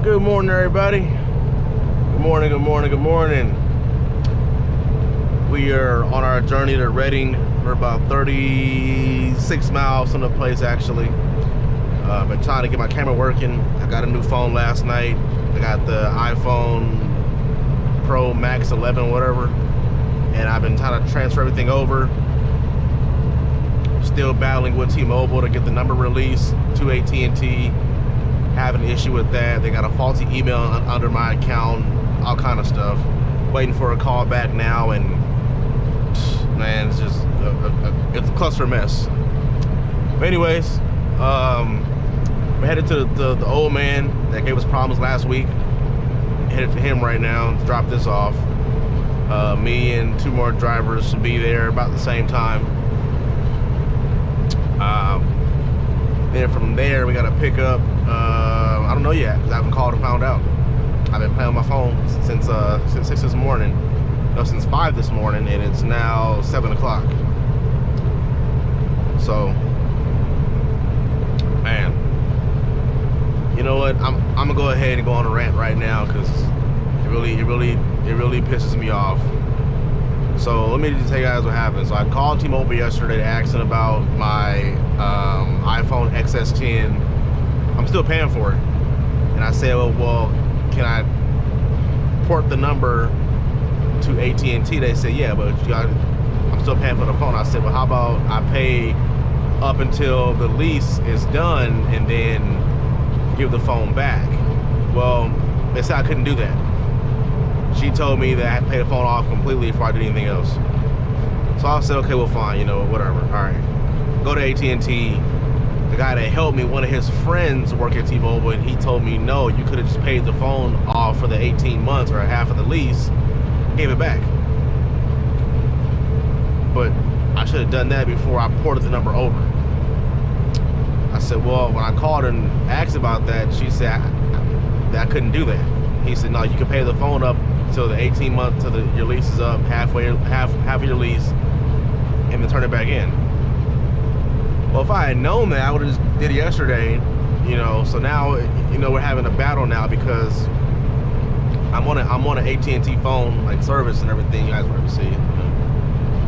Good morning, everybody. Good morning, good morning, good morning. We are on our journey to Reading. We're about 36 miles from the place, actually. Been trying to get my camera working. I got a new phone last night. I got the iPhone Pro Max 11, whatever. And I've been trying to transfer everything over. Still battling with T-Mobile to get the number released to AT&T. Having an issue with that. They got a faulty email under my account, all kind of stuff. Waiting for a call back now, and man, it's just it's a cluster mess. But anyways, we're headed to the old man that gave us problems last week. Headed to him right now to drop this off. Me and two more drivers will be there about the same time. Then from there, we got to pick up. I don't know yet because I haven't called and found out. I've been playing on my phone since 6 this morning. No, since 5 this morning, and it's now 7 o'clock. So, man, you know what? I'm gonna go ahead and go on a rant right now because it really pisses me off. So let me just tell you guys what happened. So I called T-Mobile yesterday to ask them about my iPhone XS10. I'm still paying for it. And I said, well, can I port the number to AT&T? They said, yeah, but I'm still paying for the phone. I said, well, how about I pay up until the lease is done and then give the phone back? Well, they said I couldn't do that. She told me that I had to pay the phone off completely before I did anything else. So I said, okay, well, fine, whatever. All right. Go to AT&T. The guy that helped me, one of his friends work at T-Mobile, and he told me, no, you could have just paid the phone off for the 18 months or half of the lease, gave it back. But I should have done that before I ported the number over. I said, well, when I called and asked about that, she said that I couldn't do that. He said, no, you can pay the phone up till the 18 months till your lease is up, half of your lease, and then turn it back in. Well, if I had known that, I would have just did it yesterday, So now, we're having a battle now because I'm on an AT&T phone, like service and everything. You guys will ever see.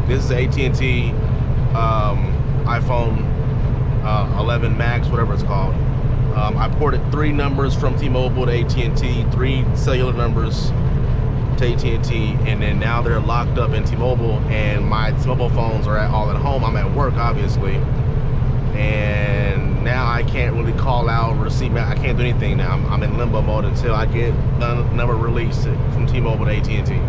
This is an AT&T iPhone 11 Max, whatever it's called. I ported 3 numbers from T-Mobile to AT&T, 3 cellular numbers to AT&T, and then now they're locked up in T-Mobile, and my T-Mobile phones are all at home. I'm at work, obviously, and now I can't really call out, receive. I can't do anything now. I'm in limbo mode until I get the number released from T-Mobile to AT&T.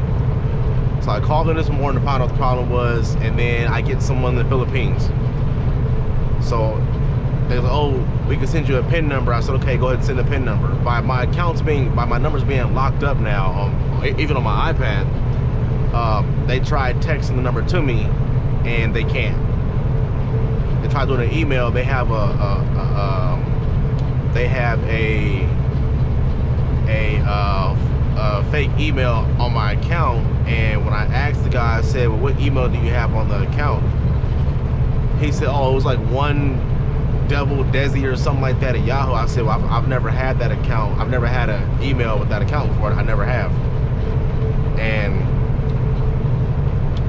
So I called them this morning to find out what the problem was, and then I get someone in the Philippines. So they was like, oh, we can send you a PIN number. I said, okay, go ahead and send the PIN number. By my numbers being locked up now, even on my iPad, they tried texting the number to me, and they can't. They tried doing an email. They have a fake email on my account, and when I asked the guy, I said, well, what email do you have on the account? He said, oh, it was like one Devil Desi or something like that at Yahoo. I said, well, I've never had that account. I've never had an email with that account before. I never have. And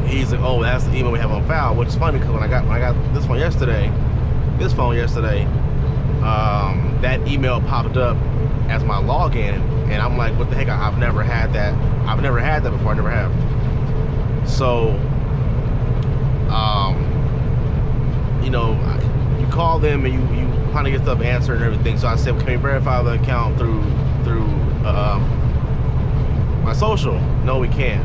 he's like, oh, that's the email we have on file, which is funny because when I got this phone yesterday, that email popped up as my login, and I'm like, what the heck? I've never had that. I've never had that before. I never have. So, you call them and you kind of get stuff answered and everything. So I said, can we verify the account through my social? No, we can't.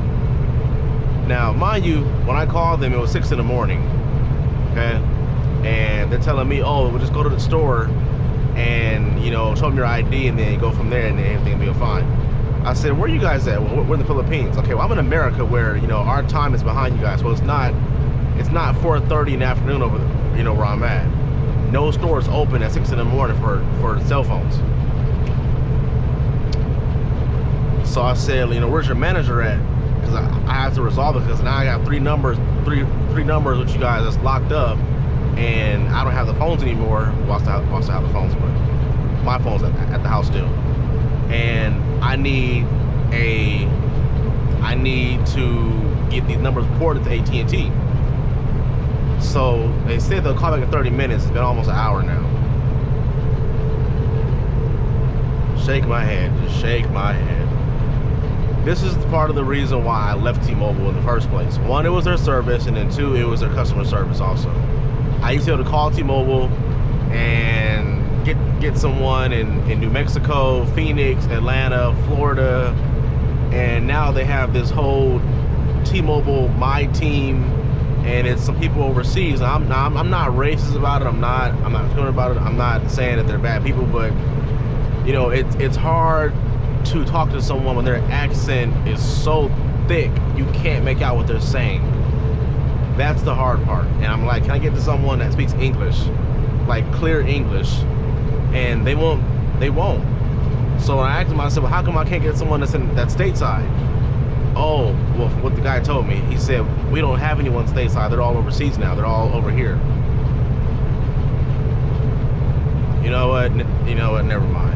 Now, mind you, when I called them, it was 6 in the morning. Okay, and they're telling me, oh, we'll just go to the store and show them your ID and then go from there and then everything will be fine. I said, where are you guys at? Well, we're in the Philippines. Okay, well, I'm in America where our time is behind you guys. Well, it's not 4:30 in the afternoon over there, where I'm at. No stores open at 6 in the morning for cell phones. So I said, where's your manager at? Because I have to resolve it because now I got three numbers with you guys that's locked up, and I don't have the phones anymore. Well, I still have the phones, but my phone's at the house still. and I need to get these numbers ported to AT&T. So they said they'll call back in 30 minutes. It's been almost an hour now. Shake my head, just shake my head. This is part of the reason why I left T-Mobile in the first place. One, it was their service, and then two, it was their customer service also. I used to be able to call T-Mobile and get someone in New Mexico, Phoenix, Atlanta, Florida, and now they have this whole T-Mobile My Team, and it's some people overseas. I'm not racist about it. I'm not concerned about it. I'm not saying that they're bad people, but you know, it's hard to talk to someone when their accent is so thick you can't make out what they're saying. That's the hard part. And I'm like, can I get to someone that speaks English, like clear English? And they won't. So I asked myself, well, how come I can't get someone that's stateside? Oh, well, what the guy told me, he said, we don't have anyone stateside. They're all overseas now. They're all over here. You know what? Never mind.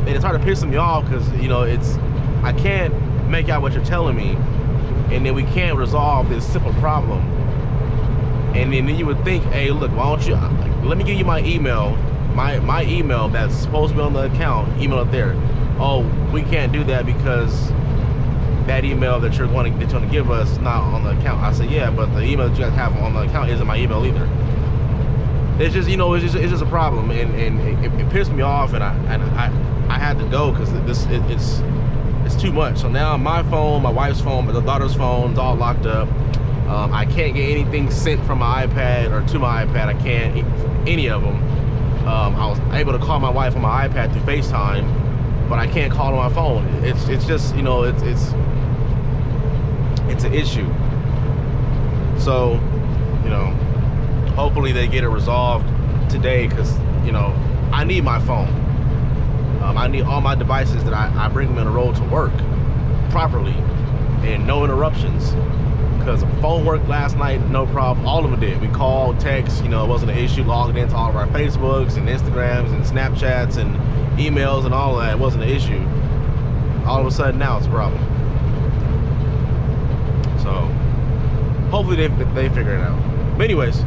And it's hard to piss me off because, you know, I can't make out what you're telling me, and then we can't resolve this simple problem. And then you would think, hey, look, why don't you, let me give you my email, my email that's supposed to be on the account, email it there. Oh, we can't do that because that email that you're going to give us is not on the account. I said, yeah, but the email that you guys have on the account isn't my email either. It's just, you know, it's just a problem, and it pissed me off, and I had to go because it's too much. So now my phone, my wife's phone, my daughter's phone is all locked up. I can't get anything sent from my iPad or to my iPad. I can't, any of them. I was able to call my wife on my iPad through FaceTime, but I can't call on my phone. It's just, you know, it's an issue. So, you know, hopefully they get it resolved today, because, you know, I need my phone. I need all my devices that I bring them in a row to work properly and no interruptions. Because the phone worked last night, no problem. All of them did. We called, text, you know, it wasn't an issue. Logged into all of our Facebooks and Instagrams and Snapchats and emails and all of that. It wasn't an issue. All of a sudden now it's a problem. So hopefully they figure it out. But anyways,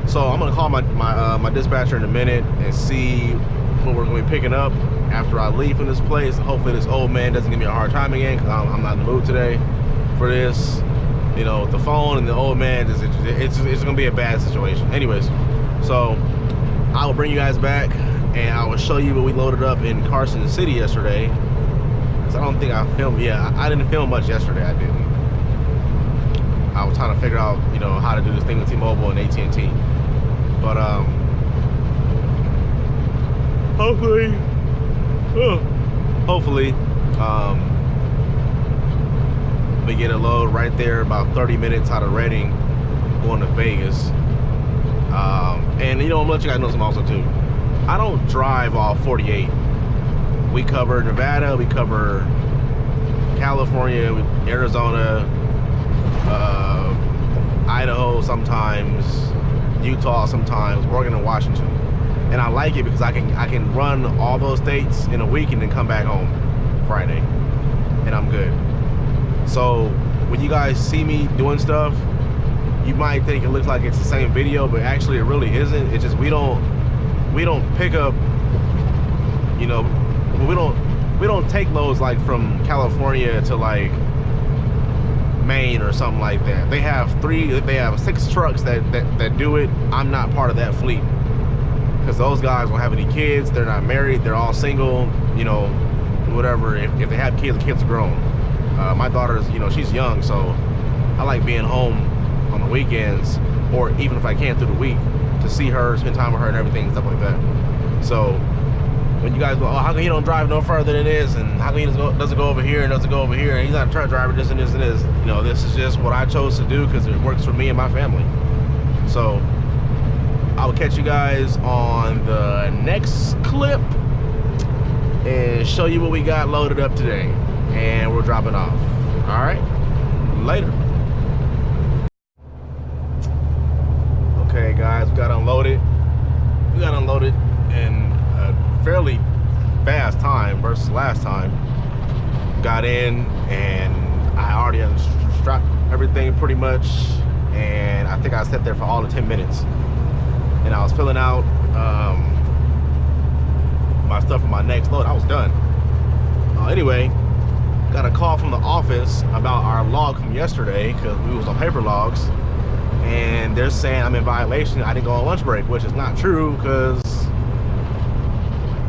so I'm gonna call my dispatcher in a minute and see what we're gonna be picking up after I leave from this place. Hopefully this old man doesn't give me a hard time again, because I'm not in the mood today for this. You know, the phone and the old man, it's gonna be a bad situation. Anyways, so I will bring you guys back and I will show you what we loaded up in Carson City yesterday. Because I don't think I filmed, I didn't film much yesterday, I didn't. I was trying to figure out, you know, how to do this thing with T-Mobile and AT&T. But hopefully, we get a load right there about 30 minutes out of Redding going to Vegas. And you know, I'm gonna let you guys know something also too. I don't drive all 48. We cover Nevada, we cover California, Arizona, Idaho sometimes, Utah sometimes, Oregon and Washington. And I like it because I can run all those states in a week and then come back home Friday, and I'm good. So when you guys see me doing stuff, you might think it looks like it's the same video, but actually it really isn't. It's just we don't pick up, you know, we don't take loads like from California to like Maine or something like that. They have 6 trucks that do it. I'm not part of that fleet because those guys don't have any kids. They're not married. They're all single. You know, whatever. If they have kids, the kids are grown. My daughter's, you know, she's young, so I like being home on the weekends, or even if I can through the week, to see her, spend time with her and everything, stuff like that. So when you guys go, oh, how come he don't drive no further than this, and how come he doesn't go over here and doesn't go over here, and he's not a truck driver, this and this and this. You know, this is just what I chose to do because it works for me and my family. So I'll catch you guys on the next clip and show you what we got loaded up today. And we're dropping off. All right, later. Okay, guys, we got unloaded. We got unloaded in a fairly fast time versus last time. Got in and I already unstrapped everything pretty much, and I think I sat there for all of 10 minutes. And I was filling out my stuff for my next load. I was done. Anyway, got a call from the office about our log from yesterday because we was on paper logs, and they're saying I'm in violation. I didn't go on lunch break, which is not true because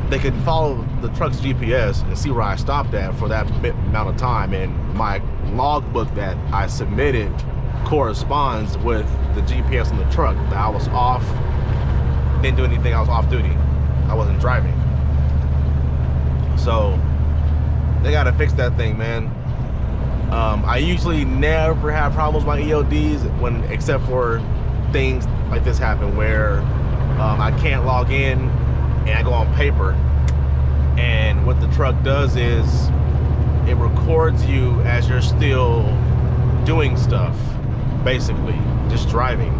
they could follow the truck's GPS and see where I stopped at for that amount of time, and my logbook that I submitted corresponds with the GPS on the truck that I was off. Didn't do anything. I was off duty. I wasn't driving. So they gotta fix that thing, man. I usually never have problems with my EODs except for things like this happen where I can't log in and I go on paper, and what the truck does is it records you as you're still doing stuff, basically just driving.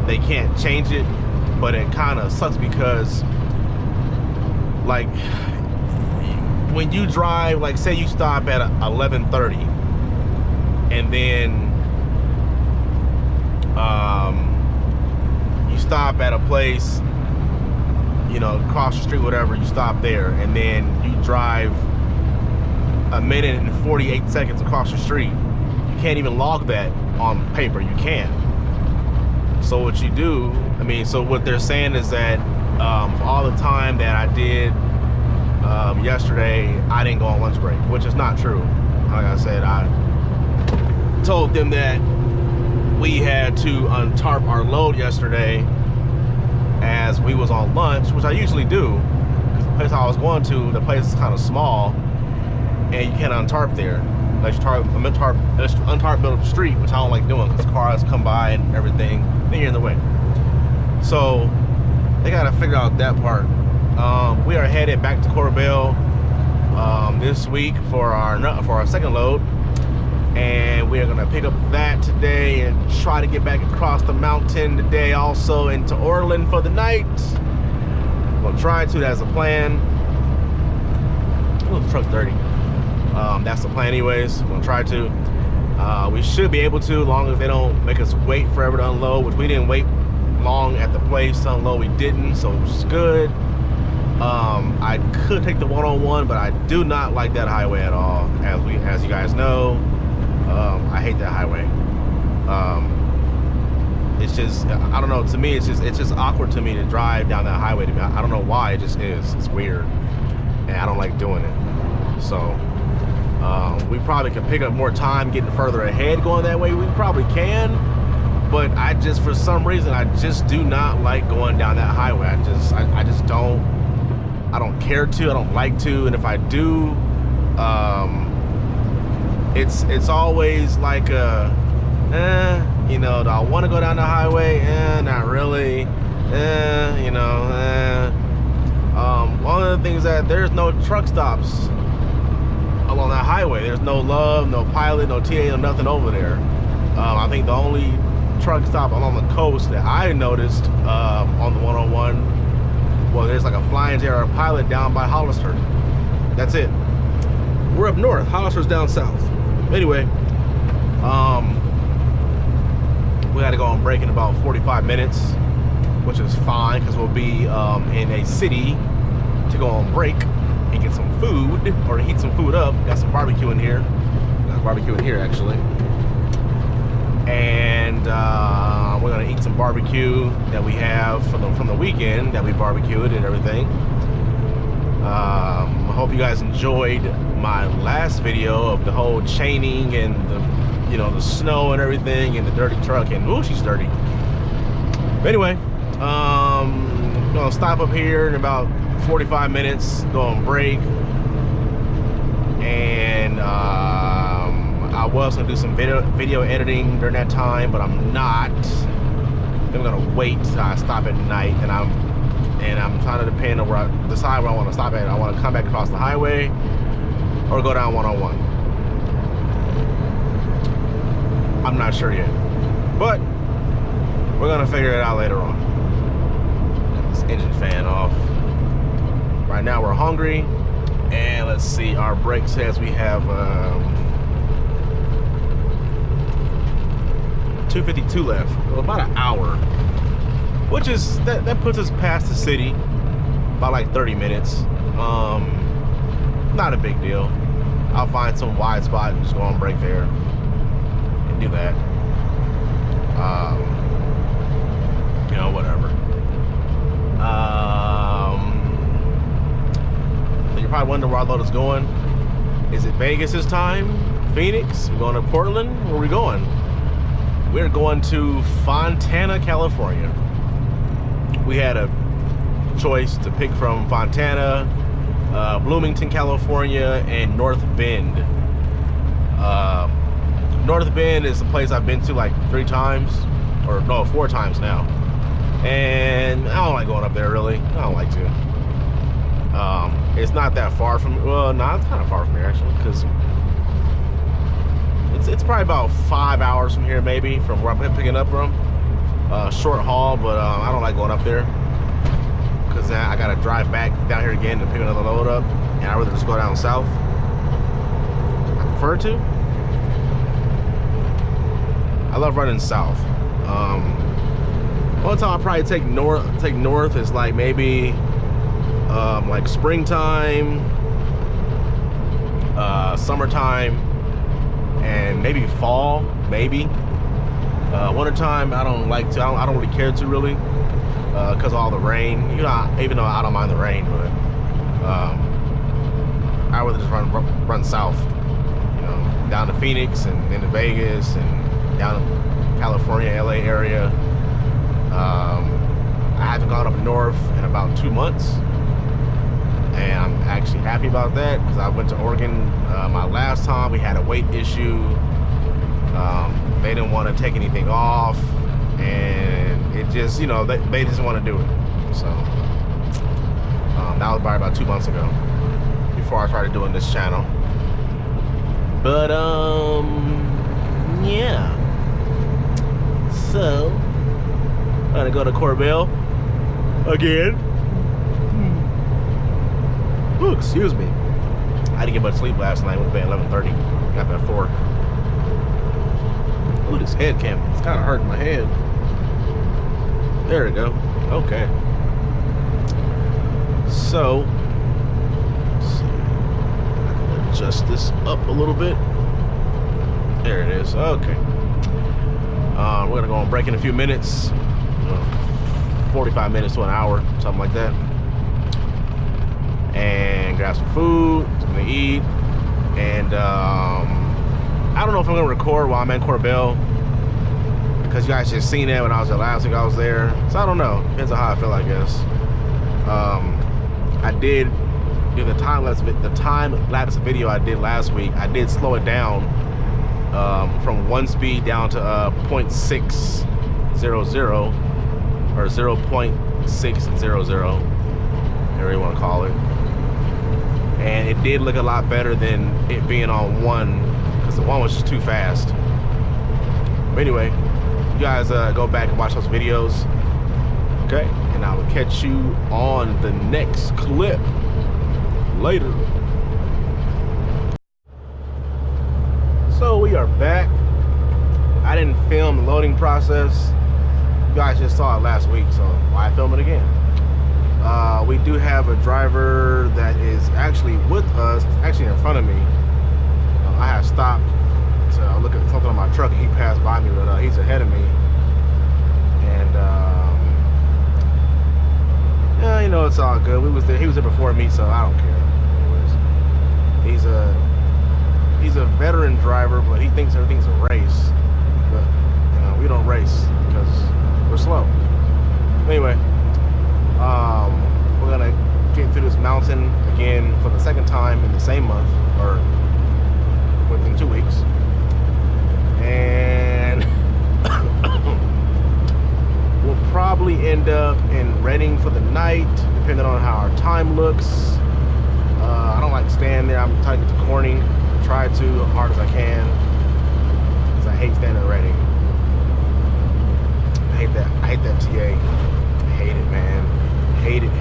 They can't change it, but it kind of sucks because, like, when you drive, like say you stop at 11:30 and then you stop at a place, you know, across the street, whatever, you stop there, and then you drive a minute and 48 seconds across the street. You can't even log that on paper. You can't. So what you do, so what they're saying is that all the time that I did yesterday, I didn't go on lunch break, which is not true. Like I said, I told them that we had to untarp our load yesterday as we was on lunch, which I usually do, because the place I was going to, the place is kind of small, and you can't untarp there. Unless you untarp middle of the street, which I don't like doing because cars come by and everything, then you're in the way. So they gotta figure out that part. We are headed back to Korbel this week for our second load, and we are gonna pick up that today and try to get back across the mountain today, also into Orland for the night. We'll try to. That's the plan. Oh, the truck's dirty. That's the plan anyways. We'll try to. We should be able to, as long as they don't make us wait forever to unload, which we didn't wait long at the place to unload. We didn't, so it's good. I could take the 101, but I do not like that highway at all. As you guys know, I hate that highway. It's just, I don't know, to me it's just awkward to me to drive down that highway. I don't know why, it just is. It's weird, and I don't like doing it. So we probably can pick up more time getting further ahead going that way. We probably can, but for some reason I just do not like going down that highway. I just don't care to. I don't like to, and if I do, it's always like do I want to go down the highway? Not really. One of the things that there's no truck stops along that highway. There's no Love, no Pilot, no TA, no nothing over there. I think the only truck stop along the coast that I noticed on the 101, well, there's like a Flying J or a Pilot down by Hollister. That's it. We're up north. Hollister's down south. Anyway, we got to go on break in about 45 minutes, which is fine because we'll be in a city to go on break and get some food, or heat some food up. Got some barbecue in here. Got barbecue in here actually, and we're gonna eat some barbecue that we have from the weekend that we barbecued and everything. I hope you guys enjoyed my last video of the whole chaining and the snow and everything and the dirty truck, and ooh, she's dirty. But anyway, gonna stop up here in about 45 minutes, go on break, and I was gonna do some video editing during that time, but I'm not. I'm gonna wait till I stop at night, and I'm trying to decide where I want to stop at. I want to come back across the highway or go down 101. I'm not sure yet, but we're gonna figure it out later on. Got this engine fan off Right now we're hungry, and let's see, our break says we have 2:52 left, well, about an hour, which is that puts us past the city by like 30 minutes. Not a big deal. I'll find some wide spot and just go on break there and do that. You know, whatever. You're probably wondering where our load is going. Is it Vegas this time? Phoenix? We're going to Portland? Where are we going? We're going to Fontana, California. We had a choice to pick from Fontana, Bloomington, California, and North Bend. North Bend is a place I've been to like 3 times, or no, 4 times now. And I don't like going up there, really. I don't like to. It's not that far from, well, no, it's kind of far from here actually, because it's probably about 5 hours from here, maybe, from where I'm picking up from. Short haul, but I don't like going up there, because then I gotta drive back down here again to pick another load up, and I'd rather just go down south. I prefer to. I love running south. One time I probably take north is like maybe like springtime, summertime, and maybe fall, maybe. Wintertime I don't like to. I don't really care to really, because of all the rain. You know, even though I don't mind the rain, but I would just run south. You know, down to Phoenix and into Vegas and down to California, LA area. I haven't gone up north in about 2 months, and I'm actually happy about that, because I went to Oregon my last time. We had a weight issue. They didn't want to take anything off, and it just, you know, they just want to do it. So that was probably about 2 months ago, before I started doing this channel. But yeah, so I'm gonna go to Korbel again. Ooh, excuse me. I didn't get much sleep last night. Went to bed at 11:30. Got up at 4. Ooh, this head cam. It's kind of hurting my head. There we go. Okay. So, let's see. I can adjust this up a little bit. There it is. Okay. We're gonna go on break in a few minutes. 45 minutes to an hour, something like that. And grab some food, something to eat. And I don't know if I'm gonna record while I'm in Korbel, because you guys just seen that when I was there last week. I was there, so I don't know. Depends on how I feel, I guess. I did do the time lapse video I did last week. I did slow it down from 1 speed down to 0.600 or 0.600, whatever you want to call it. And it did look a lot better than it being on 1, because the 1 was just too fast. But anyway, you guys go back and watch those videos, okay? And I will catch you on the next clip later. So we are back. I didn't film the loading process. You guys just saw it last week, so why film it again? We do have a driver that is actually with us, actually in front of me. I have stopped to look at something on my truck, and he passed by me, but he's ahead of me. And yeah, you know, it's all good. He was there before me, so I don't care. Anyways, he's a veteran driver, but he thinks everything's a race. But you know, we don't race because we're slow. Anyway, we're gonna get through this mountain again for the 2nd time in the same month, or within 2 weeks. And we'll probably end up in Redding for the night, depending on how our time looks. I don't like staying there. I'm trying to get to Corning. Try to as hard as I can, because I hate staying in Redding. I hate that TA. I hate it, man. Hate it.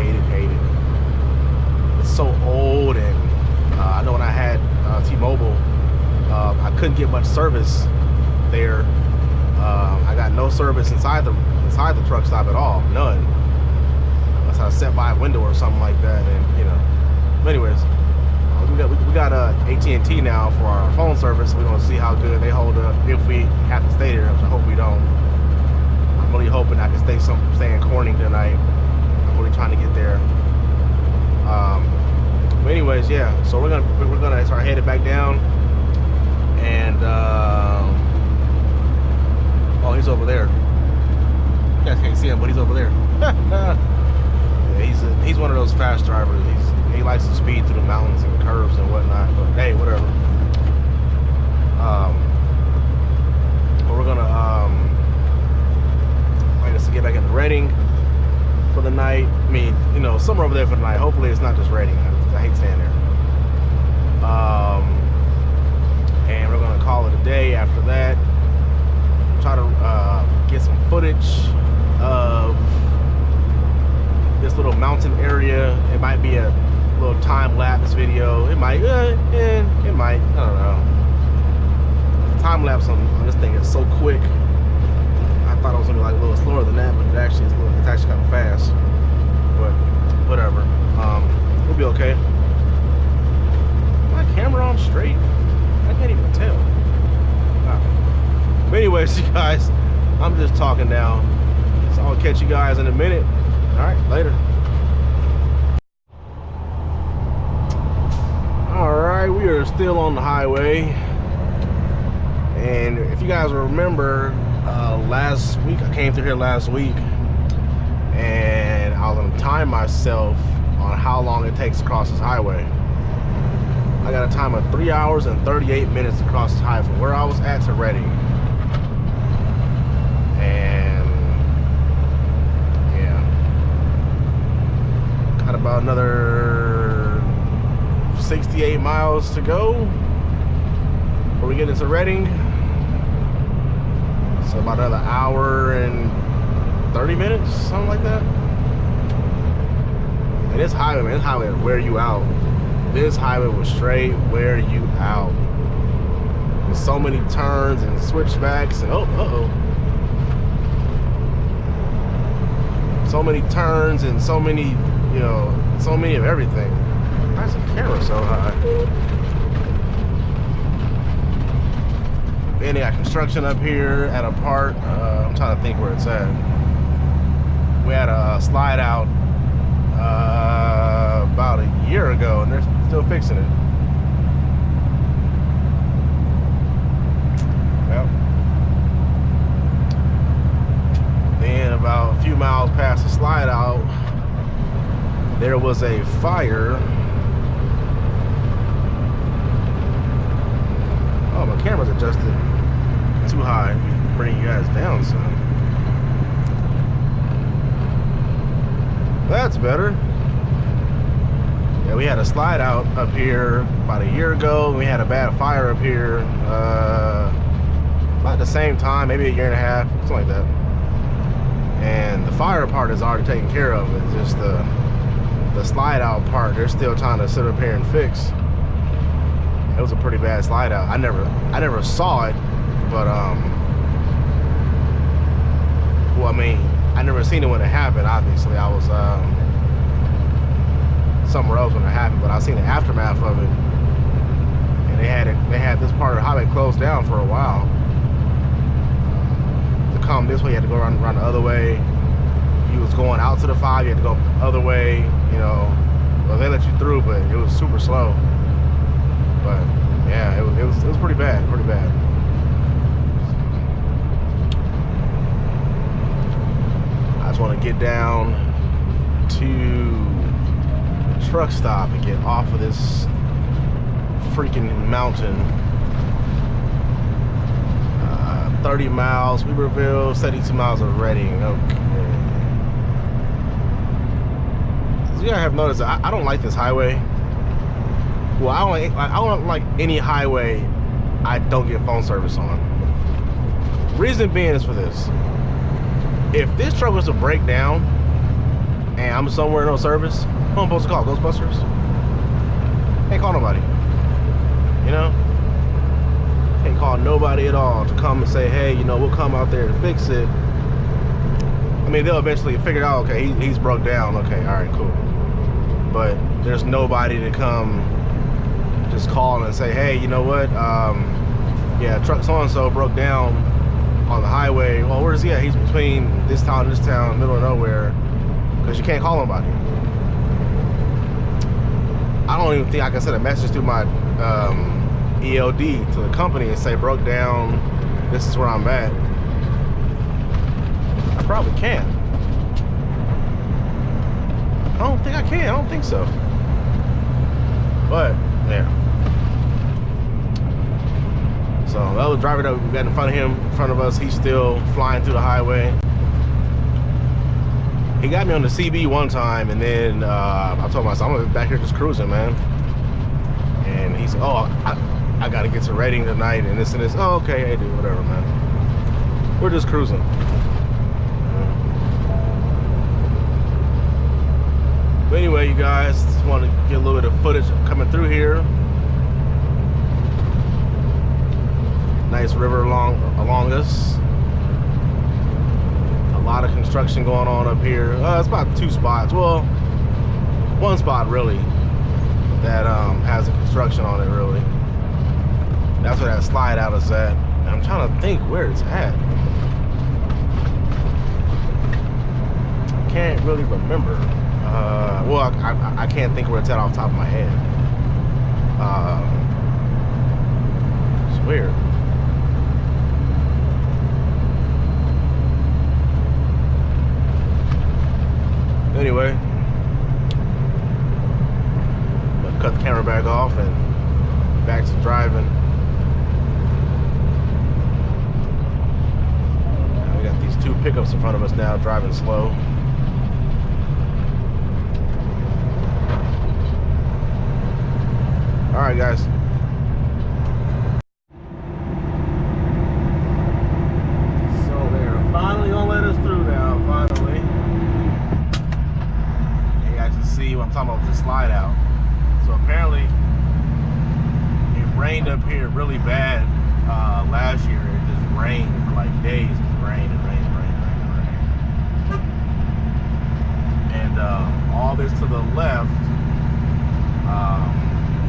so old, and I know when I had T-Mobile, I couldn't get much service there. I got no service inside the truck stop at all, none. Unless I sat by a window or something like that, and you know. But anyways, we got AT&T now for our phone service. We're gonna see how good they hold up if we have to stay there, which I hope we don't. I'm really hoping I can stay in Corning tonight. I'm really trying to get there. But anyways, yeah. So we're gonna start headed back down, and oh, he's over there. You guys can't see him, but he's over there. Yeah, he's one of those fast drivers. He likes to speed through the mountains and curves and whatnot. But hey, whatever. But we're gonna I guess to get back into Reading for the night. I mean, you know, somewhere over there for the night. Hopefully it's not just Reading. I hate staying there. And we're gonna call it a day after that. Try to get some footage of this little mountain area. It might be a little time-lapse video. It might, it might, I don't know. The time-lapse on this thing is so quick. I thought it was gonna be like a little slower than that, but it's actually kind of fast. But whatever, we'll be okay. My camera on straight? I can't even tell. But anyways, you guys, I'm just talking now. So I'll catch you guys in a minute. All right, later. All right, we are still on the highway. And if you guys remember, last week, I came through here last week, and I was gonna time myself on how long it takes to cross this highway. I got a time of 3 hours and 38 minutes to cross this highway from where I was at to Reading. And yeah, got about another 68 miles to go before we get into Reading. So about another hour and 30 minutes, something like that. And this highway, man, this highway will wear you out. This highway will straight wear you out. There's so many turns and switchbacks and so many turns and so many, you know, so many of everything. Why is the camera so high? Then they got construction up here at a part. I'm trying to think where it's at. We had a slide out about a year ago, and they're still fixing it. Well, then about a few miles past the slide out, there was a fire. Oh, my camera's adjusted too high. Bring you guys down some. That's better. Yeah, we had a slide out up here about a year ago. We had a bad fire up here about the same time, maybe a year and a half, something like that. And the fire part is already taken care of. It's just the slide out part, they're still trying to sit up here and fix. It was a pretty bad slide out. I never saw it, but well, I mean, I never seen it when it happened. Obviously, I was somewhere else when it happened, but I seen the aftermath of it. And they had this part of the highway closed down for a while. To come this way, you had to go around the other way. You was going out to the 5, you had to go the other way. You know, well, they let you through, but it was super slow. But yeah, it was pretty bad, pretty bad. I just want to get down to the truck stop and get off of this freaking mountain. 30 miles Weaverville, 72 miles of Reading. Okay. So you guys have noticed I don't like this highway. Well, I don't like any highway I don't get phone service on. Reason being is for this. If this truck was to break down and I'm somewhere no service, who am I supposed to call? Ghostbusters? Can't call nobody. You know? Can't call nobody at all to come and say, hey, you know, we'll come out there and fix it. I mean, they'll eventually figure out, okay, he's broke down. Okay, all right, cool. But there's nobody to come just call and say, hey, you know what? Yeah, truck so-and-so broke down on the highway. Well, where's he at? He's between this town and this town, middle of nowhere, because you can't call nobody. I don't even think I can send a message through my ELD to the company and say, broke down, this is where I'm at. I probably can. I don't think I can. I don't think so. But, yeah. So, the other driver that we got in front of us, he's still flying through the highway. He got me on the CB one time, and then I told myself, I'm gonna be back here just cruising, man. And he said, oh, I gotta get to Reading tonight, and this and this. Oh, okay, hey, dude, whatever, man. We're just cruising. But anyway, you guys, just want to get a little bit of footage coming through here. Nice river along us. A lot of construction going on up here. It's about 2 spots. Well, 1 spot really that has a construction on it. Really, that's where that slide out is at. And I'm trying to think where it's at. I can't really remember. Well, I can't think where it's at off the top of my head. It's weird. Anyway, I'm gonna cut the camera back off and back to driving. We got these 2 pickups in front of us now, driving slow. All right, guys. So they're finally gonna let us through now. Finally. You guys can see what I'm talking about with the slide out. So apparently, it rained up here really bad last year. It just rained for like days. It just rained and rained and rained and rained and rained. And all this to the left.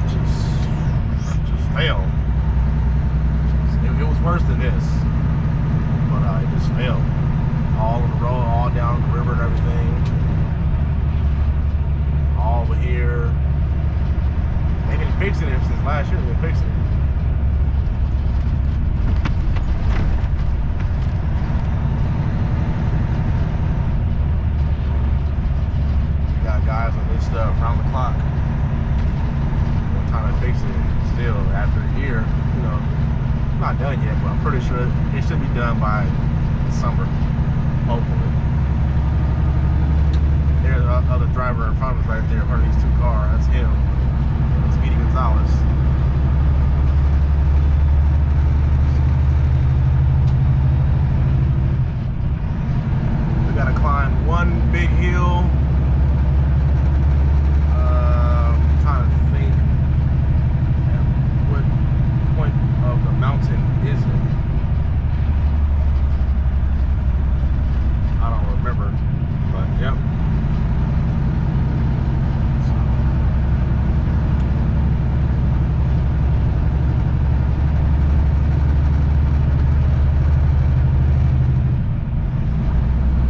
Just failed. It was worse than this, but it just failed. All on the road, all down the river and everything. All over here. They've been fixing it since last year. They've been fixing it. We got guys on this stuff around the clock. Trying to fix it still after a year. You know, it's not done yet, but I'm pretty sure it should be done by summer, hopefully. There's the other driver in front of us right there in front of these 2 cars. That's him. That's Speedy Gonzalez. We gotta climb 1 big hill. Trying to think what point of the mountain is it? I don't remember, but yep.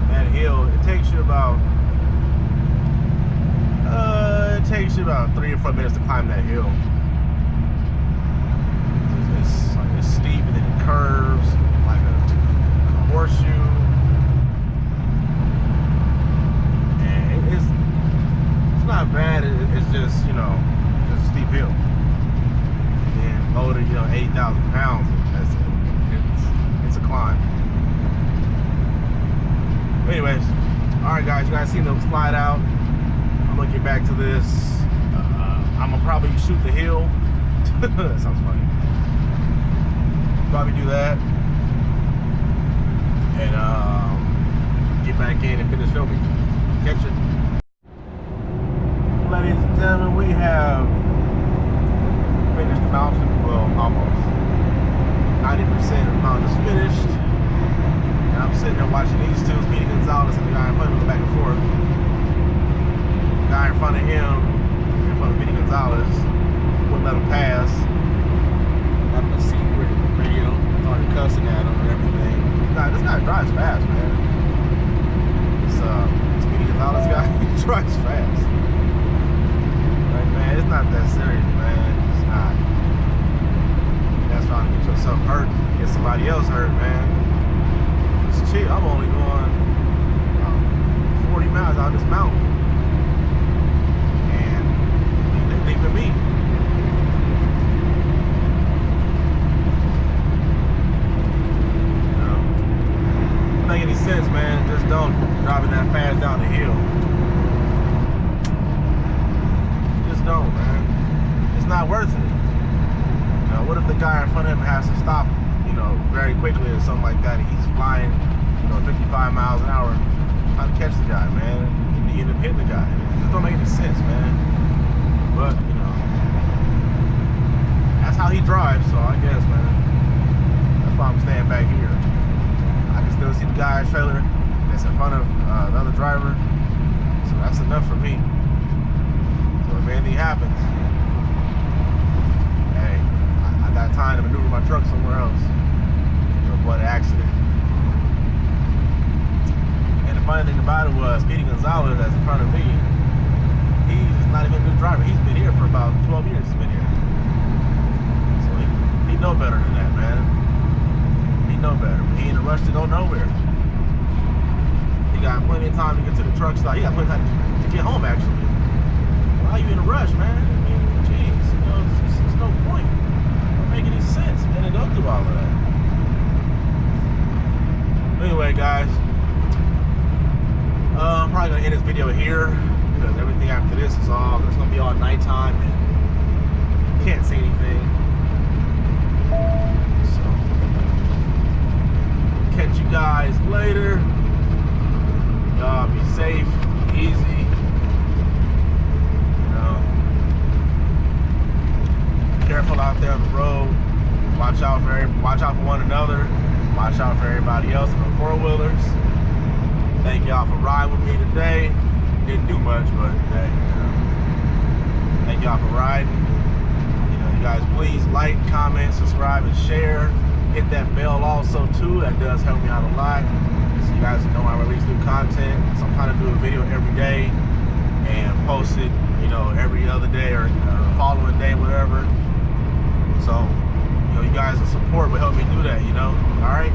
That hill, it takes you about 3 or 4 minutes to climb that hill. It's steep and then it curves like a horseshoe. And it's not bad. It's just, you know, just a steep hill. And loaded, you know, 80,000 pounds. It's a climb. Anyways, all right, guys, you guys seen them slide out. I'm gonna get back to this. I'm gonna probably shoot the hill. That sounds funny. Probably do that. And get back in and finish filming. Catch it. Ladies and gentlemen, we have finished the mountain. Well, almost. 90% of the mountain is finished. And I'm sitting there watching these two, Speedy Gonzalez and the guy in front of him, back and forth. The guy in front of him, in front of Speedy Gonzalez, wouldn't let him pass. Got the secret radio, started cussing at him and everything. This guy drives fast, man. This Speedy Gonzalez guy, he drives fast. Like, man, it's not that serious, man. It's not. That's trying to get yourself hurt, get somebody else hurt, man. It's chill. I'm only going 40 miles out of this mountain. And they're leaving me. Doesn't make any sense, man. Just don't driving that fast down the hill. Just don't, man. It's not worth it. What if the guy in front of him has to stop, very quickly or something like that, and he's flying, 55 miles an hour, trying to catch the guy, man, and he end up hitting the guy. It just don't make any sense, man. But, that's how he drives, so I guess, man, that's why I'm staying back here. I can still see the guy's trailer that's in front of the other driver, so that's enough for me. So if anything happens, got time to maneuver my truck somewhere else to avoid an accident. And the funny thing about it was, Speedy Gonzalez that's in front of me, he's not even a good driver. He's been here for about 12 years. He's been here, so he know better than that, man. He know better. But he in a rush to go nowhere. He got plenty of time to get to the truck stop. He got plenty of time to get home, actually. Why are you in a rush, man? I mean, geez, there's no point. Make any sense, man, to go through all of that. Anyway, guys, I'm probably gonna end this video here because everything after this is it's gonna be all nighttime and can't see anything. So catch you guys later. Y'all be safe, easy. Careful out there on the road. Watch out for one another. Watch out for everybody else in the four-wheelers. Thank y'all for riding with me today. Didn't do much, but hey, thank y'all for riding. You guys please like, comment, subscribe, and share. Hit that bell also too. That does help me out a lot. So you guys know I release new content. So I'm trying to do a video every day and post it, every other day or following day, whatever. So, you guys' support will help me do that, all right?